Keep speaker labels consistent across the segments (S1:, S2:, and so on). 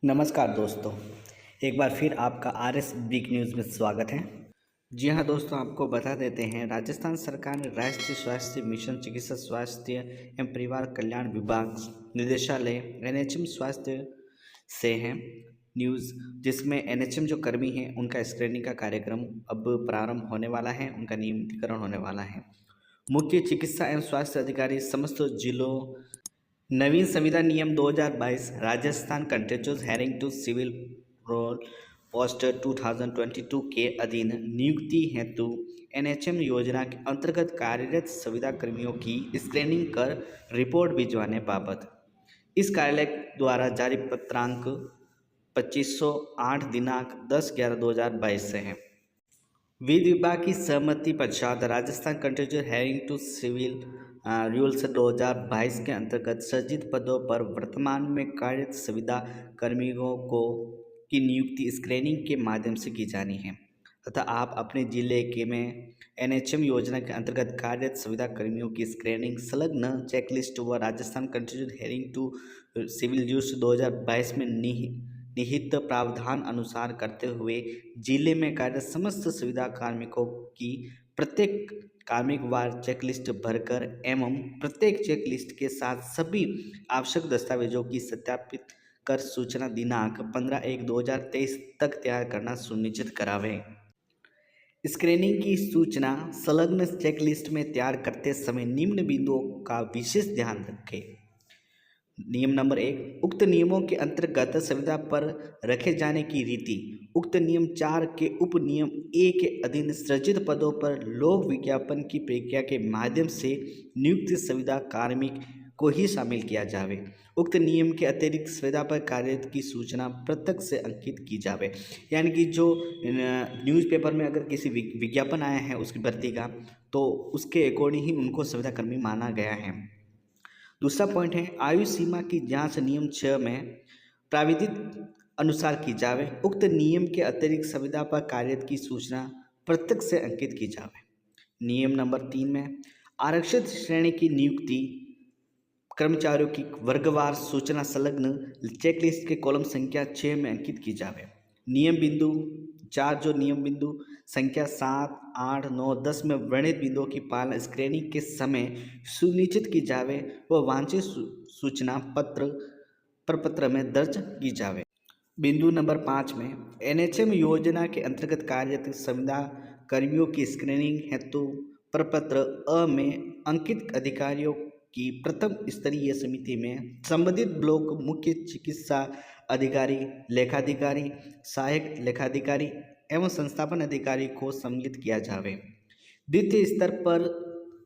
S1: नमस्कार दोस्तों, एक बार फिर आपका आरएस बिग न्यूज़ में स्वागत है। जी हाँ दोस्तों, आपको बता देते हैं राजस्थान सरकार ने राष्ट्रीय स्वास्थ्य मिशन चिकित्सा स्वास्थ्य एवं परिवार कल्याण विभाग निदेशालय एनएचएम स्वास्थ्य से है न्यूज़, जिसमें एनएचएम जो कर्मी हैं उनका स्क्रीनिंग का कार्यक्रम अब प्रारंभ होने वाला है, उनका नियमितीकरण होने वाला है। मुख्य चिकित्सा एवं स्वास्थ्य अधिकारी समस्त जिलों नवीन संविधान नियम 2022 राजस्थान कंटेंचुअस hiring to civil rule post 2022 के अधीन नियुक्ति हेतु एनएचएम योजना के अंतर्गत कार्यरत संविदा कर्मियों की स्क्रीनिंग कर रिपोर्ट भिजवाने बाबत इस कार्यालय द्वारा जारी पत्रांक 2508 दिनांक 10/11/2022 से है। विधि विभाग की सहमति पश्चात राजस्थान कंटेंचुअस हेयरिंग टू सिविल रूल्स 2022 के अंतर्गत सृजित पदों पर वर्तमान में कार्यरत संविदा कर्मियों को की नियुक्ति स्क्रीनिंग के माध्यम से की जानी है तथा आप अपने जिले के में एनएचएम योजना के अंतर्गत कार्यरत संविदा कर्मियों की स्क्रीनिंग संलग्न चेकलिस्ट व राजस्थान कंटेंचुअस हेयरिंग टू सिविल रूल्स 2022 में निहित प्रावधान अनुसार करते हुए जिले में कार्यरत समस्त सुविधा कार्मिकों की प्रत्येक कार्मिक वार चेकलिस्ट भरकर एवं प्रत्येक चेकलिस्ट के साथ सभी आवश्यक दस्तावेजों की सत्यापित कर सूचना दिनांक 15/1/2023 तक तैयार करना सुनिश्चित करावें। स्क्रीनिंग की सूचना संलग्न चेकलिस्ट में तैयार करते समय निम्न बिंदुओं का विशेष ध्यान रखें। नियम नंबर 1, उक्त नियमों के अंतर्गत संविदा पर रखे जाने की रीति। उक्त नियम 4 के उप नियम ए के अधीन सृजित पदों पर लोक विज्ञापन की प्रक्रिया के माध्यम से नियुक्त संविदा कार्मिक को ही शामिल किया जावे। उक्त नियम के अतिरिक्त संविदा पर कार्यरत की सूचना पृथक से अंकित की जावे। यानी कि जो न्यूज़पेपर में अगर किसी विज्ञापन आया है उसकी भर्ती का, तो उसके अकॉर्डिंग ही उनको संविदा कर्मी माना गया है। दूसरा पॉइंट है आयु सीमा की जांच नियम 6 में प्राविधिक अनुसार की जावे। उक्त नियम के अतिरिक्त संविदा पर कार्यरत की सूचना पृथक से अंकित की जावे। नियम नंबर 3 में आरक्षित श्रेणी की नियुक्ति कर्मचारियों की वर्गवार सूचना संलग्न चेकलिस्ट के कॉलम संख्या 6 में अंकित की जावे। नियम बिंदु 4 जो नियम बिंदु संख्या 7, 8, 9, 10 में वर्णित बिंदुओं की पालना स्क्रीनिंग के समय सुनिश्चित की जावे व वांछित सूचना प्रपत्र में दर्ज की जावे। बिंदु नंबर 5 में एनएचएम योजना के अंतर्गत कार्यरत संविदा कर्मियों की स्क्रीनिंग हेतु प्रपत्र अ में अंकित अधिकारियों की प्रथम स्तरीय समिति में संबंधित ब्लॉक मुख्य चिकित्सा अधिकारी, लेखाधिकारी, सहायक लेखाधिकारी एवं संस्थापन अधिकारी को सम्मिलित किया जावे। द्वितीय स्तर पर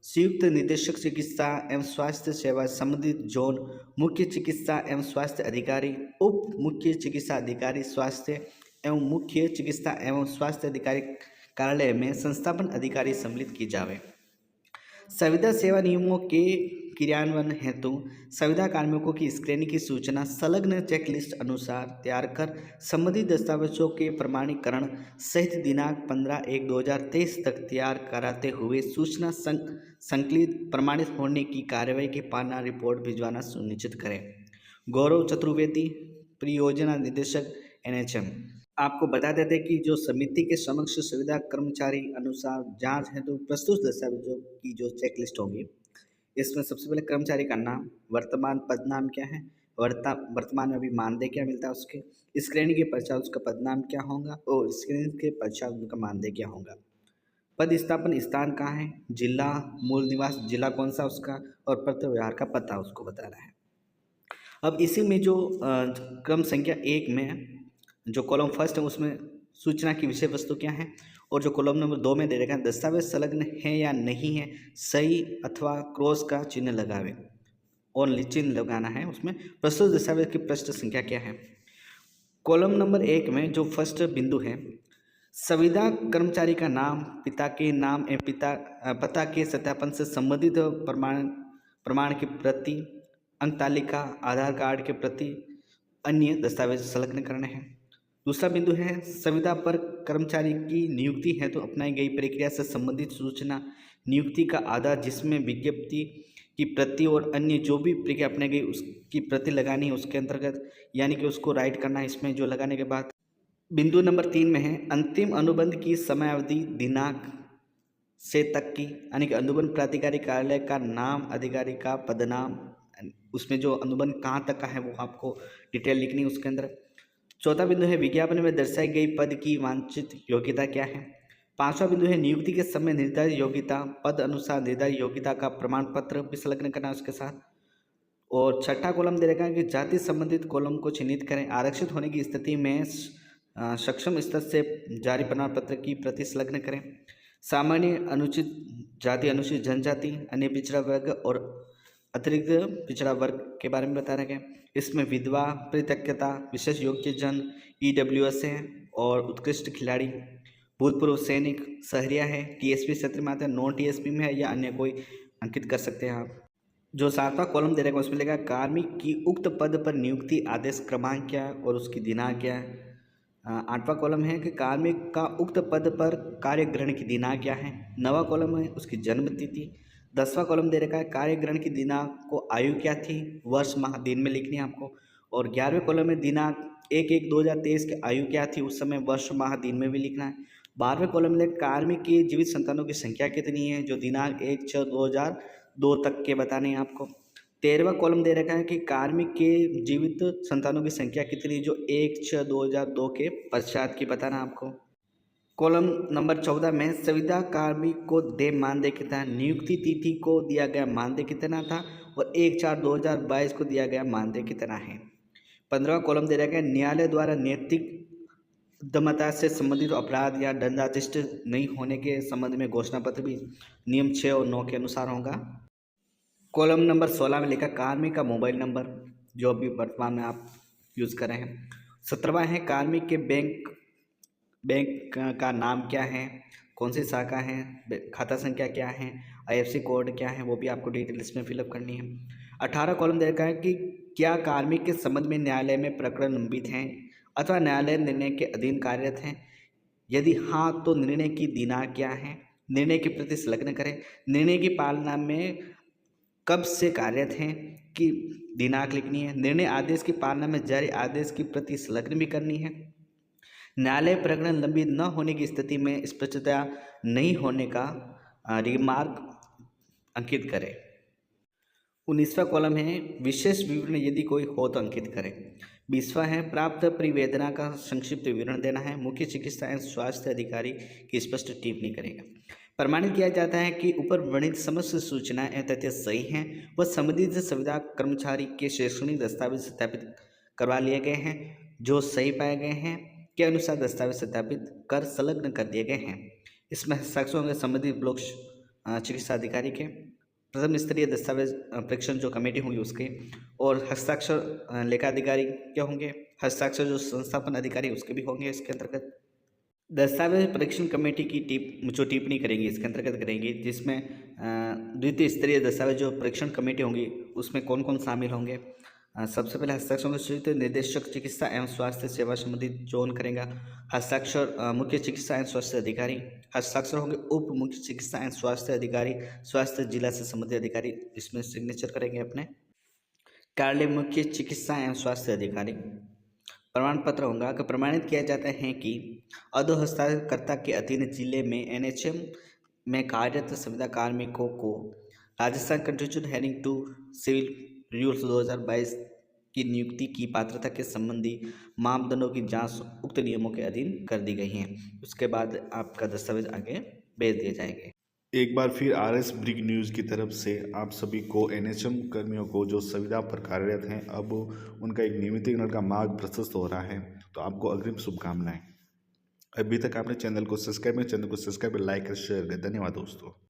S1: संयुक्त निदेशक चिकित्सा एवं स्वास्थ्य सेवा संबंधित जोन मुख्य चिकित्सा एवं स्वास्थ्य अधिकारी, उप मुख्य चिकित्सा अधिकारी स्वास्थ्य एवं मुख्य चिकित्सा एवं स्वास्थ्य अधिकारी कार्यालय में संस्थापन अधिकारी सम्मिलित की जावे। संविदा सेवा नियमों के क्रियान्वयन हेतु संविदा कार्मिकों की स्क्रीनिंग की सूचना संलग्न चेकलिस्ट अनुसार तैयार कर संबंधित दस्तावेजों के प्रमाणीकरण सहित दिनांक 15/1/2023 तक तैयार कराते हुए सूचना संकलित प्रमाणित होने की कार्यवाही की पालना रिपोर्ट भिजवाना सुनिश्चित करें। गौरव चतुर्वेदी, परियोजना निदेशक, एनएचएम। आपको बता देते कि जो समिति के समक्ष सुविधा कर्मचारी अनुसार जांच है तो प्रस्तुत दस्तावेजों की जो चेकलिस्ट होगी, इसमें सबसे पहले कर्मचारी का नाम, वर्तमान पद नाम क्या है, वर्तमान में अभी मानदेय क्या मिलता है उसके, स्क्रीनिंग के पश्चात उसका पद नाम क्या होगा और स्क्रीनिंग के पश्चात उनका मानदेय क्या होगा, पद स्थापन स्थान कहाँ है, जिला, मूल निवास जिला कौन सा उसका, और पत्र व्यवहार का पता उसको बताना है। अब इसी में जो क्रम संख्या 1 में जो कॉलम फर्स्ट है उसमें सूचना की विषय वस्तु क्या है, और जो कॉलम नंबर 2 में दे रखा है दस्तावेज संलग्न है या नहीं है, सही अथवा क्रॉस का चिन्ह लगावे, ओनली चिन्ह लगाना है उसमें। प्रस्तुत दस्तावेज की पृष्ठ संख्या क्या है। कॉलम नंबर 1 में जो फर्स्ट बिंदु है संविदा कर्मचारी का नाम, पिता के नाम एवं पता के सत्यापन से संबंधित प्रमाण की प्रति, अंक तालिका, आधार कार्ड के प्रति, अन्य दस्तावेज संलग्न करने हैं। दूसरा बिंदु है संविदा पर कर्मचारी की नियुक्ति है तो अपनाई गई प्रक्रिया से संबंधित सूचना, नियुक्ति का आधार जिसमें विज्ञप्ति की प्रति और अन्य जो भी प्रक्रिया अपने गई उसकी प्रति लगानी है उसके अंतर्गत, यानी कि उसको राइट करना है इसमें जो लगाने के बाद। बिंदु नंबर 3 में है अंतिम अनुबंध की समयावधि दिनांक से तक की, यानी कि अनुबंध प्राधिकारी कार्यालय का नाम, अधिकारी का पदनाम, उसमें जो अनुबंध कहाँ तक का है वो आपको डिटेल लिखनी है उसके अंदर। चौथा बिंदु है विज्ञापन में दर्शाई गई पद की वांछित योग्यता क्या है। पांचवा बिंदु है नियुक्ति के समय निर्धारित योग्यता, पद अनुसार निर्धारित योग्यता का प्रमाण पत्र भी संलग्न करना उसके साथ। और छठा कॉलम दे रखा है कि जाति संबंधित कॉलम को चिन्हित करें। आरक्षित होने की स्थिति में सक्षम स्तर से जारी प्रमाण पत्र की प्रति संलग्न करें। सामान्य, अनुचित जाति, अनुसूचित जनजाति, अन्य पिछड़ा वर्ग और अतिरिक्त पिछड़ा वर्ग के बारे में बता रहे हैं। इसमें विधवा, परित्यक्तता, विशेष योग्यजन, EWS है और उत्कृष्ट खिलाड़ी, भूतपूर्व सैनिक, शहरिया है, TSP क्षेत्र में आता है, नॉन TSP में है या अन्य कोई अंकित कर सकते हैं आप। जो 7वां कॉलम दे रखा है उसमें लिखा है कार्मिक की उक्त पद पर नियुक्ति आदेश क्रमांक क्या है और उसकी दिनांक क्या है। 8वां कॉलम है कि कार्मिक का उक्त पद पर कार्य ग्रहण की दिनांक क्या है। 9वां कॉलम है उसकी जन्म तिथि। 10वां कॉलम दे रखा है कार्य ग्रहण की दिनांक को आयु क्या थी, वर्ष माह दिन में लिखनी है आपको। और 11वें कॉलम में दिनांक 1/1/2023 की आयु क्या थी उस समय, वर्ष माह दिन में भी लिखना है। 12वें कॉलम में कार्मिक की जीवित संतानों की संख्या कितनी है, जो दिनांक 1/6/2002 तक के बताने हैं आपको। 13वां कॉलम दे रखा है कि कार्मिक के जीवित संतानों की संख्या कितनी, जो 1/6/2002 के पश्चात की बताना आपको। कॉलम नंबर 14 में संविदा कार्मिक को देय मानदेय कितना, नियुक्ति तिथि को दिया गया मानदेय कितना था और 1/4/2022 को दिया गया मानदेय कितना है। 15वां कॉलम दे रखा है न्यायालय द्वारा नैतिक उद्यमता से संबंधित अपराध या दंडाधिष्ट नहीं होने के संबंध में घोषणा पत्र भी नियम 6 और 9 के अनुसार होगा। कॉलम नंबर 16 में लिखा कार्मिक का मोबाइल नंबर जो अभी वर्तमान में आप यूज़ कर रहे हैं। 17वां है कार्मिक के बैंक का नाम क्या है, कौन सी शाखा है, खाता संख्या क्या है, IFSC कोड क्या है, वो भी आपको डिटेल इसमें फिलअप करनी है। 18 कॉलम दे रखा है कि क्या कार्मिक के संबंध में न्यायालय में प्रकरण लंबित हैं अथवा न्यायालय निर्णय के अधीन कार्यरत हैं, यदि हाँ तो निर्णय की दिनांक क्या है, निर्णय की प्रति संलग्न करें। निर्णय की पालना में कब से कार्यरत हैं कि दिनांक लिखनी है। निर्णय आदेश की पालना में जारी आदेश की प्रति संलग्न भी करनी है। न्यायालय प्रकरण लंबित न होने की स्थिति में स्पष्टता नहीं होने का रिमार्क अंकित करें। 19वां कॉलम है विशेष विवरण यदि कोई हो तो अंकित करें। 20वां है प्राप्त परिवेदना का संक्षिप्त विवरण देना है। मुख्य चिकित्सा एवं स्वास्थ्य अधिकारी की स्पष्ट टिप्पणी करेगा। प्रमाणित किया जाता है कि ऊपर वर्णित समस्त सूचनाएं एवं तथ्य सही हैं व संबंधित संविदा कर्मचारी के शैक्षणिक दस्तावेज सत्यापित करवा लिए गए हैं, जो सही पाए गए हैं के अनुसार दस्तावेज सत्यापित कर संलग्न कर दिए गए हैं। इसमें हस्ताक्षर होंगे संबंधित ब्लॉक चिकित्सा अधिकारी के, प्रथम स्तरीय दस्तावेज परीक्षण जो कमेटी होंगी उसके, और हस्ताक्षर लेखाधिकारी क्या होंगे, हस्ताक्षर जो संस्थापन अधिकारी उसके भी होंगे। इसके अंतर्गत दस्तावेज परीक्षण कमेटी की जो टिप्पणी करेंगी इसके अंतर्गत करेंगी, जिसमें द्वितीय स्तरीय दस्तावेज जो परीक्षण कमेटी होंगी उसमें कौन कौन शामिल होंगे। सबसे पहले हस्ताक्षर सूचित निदेशक चिकित्सा एवं स्वास्थ्य सेवा संबंधित जोन करेगा। हस्ताक्षर मुख्य चिकित्सा एवं स्वास्थ्य अधिकारी, हस्ताक्षर होंगे उप मुख्य चिकित्सा एवं स्वास्थ्य अधिकारी, स्वास्थ्य जिला से संबंधित अधिकारी इसमें सिग्नेचर करेंगे अपने। कार्यालय मुख्य चिकित्सा एवं स्वास्थ्य अधिकारी। प्रमाण पत्र होगा कि प्रमाणित किया जाता है कि अधोहस्ताक्षरकर्ता के अधीन जिले में NHM में कार्यरत संविदा कार्मिकों को Rajasthan contribution heading to civil rules 2022 की नियुक्ति की पात्रता के संबंधी मापदंडों की जांच उक्त नियमों के अधीन कर दी गई है। उसके बाद आपका दस्तावेज आगे भेज दिए जाएंगे।
S2: एक बार फिर RS ब्रिक न्यूज़ की तरफ से आप सभी को NHM कर्मियों को जो संविदा पर कार्यरत हैं अब उनका एक नियमितीकरण का मार्ग प्रशस्त हो रहा है, तो आपको अग्रिम शुभकामनाएं। अभी तक आपने चैनल को सब्सक्राइब किया, चैनल को सब्सक्राइब, लाइक और शेयर करें। धन्यवाद दोस्तों।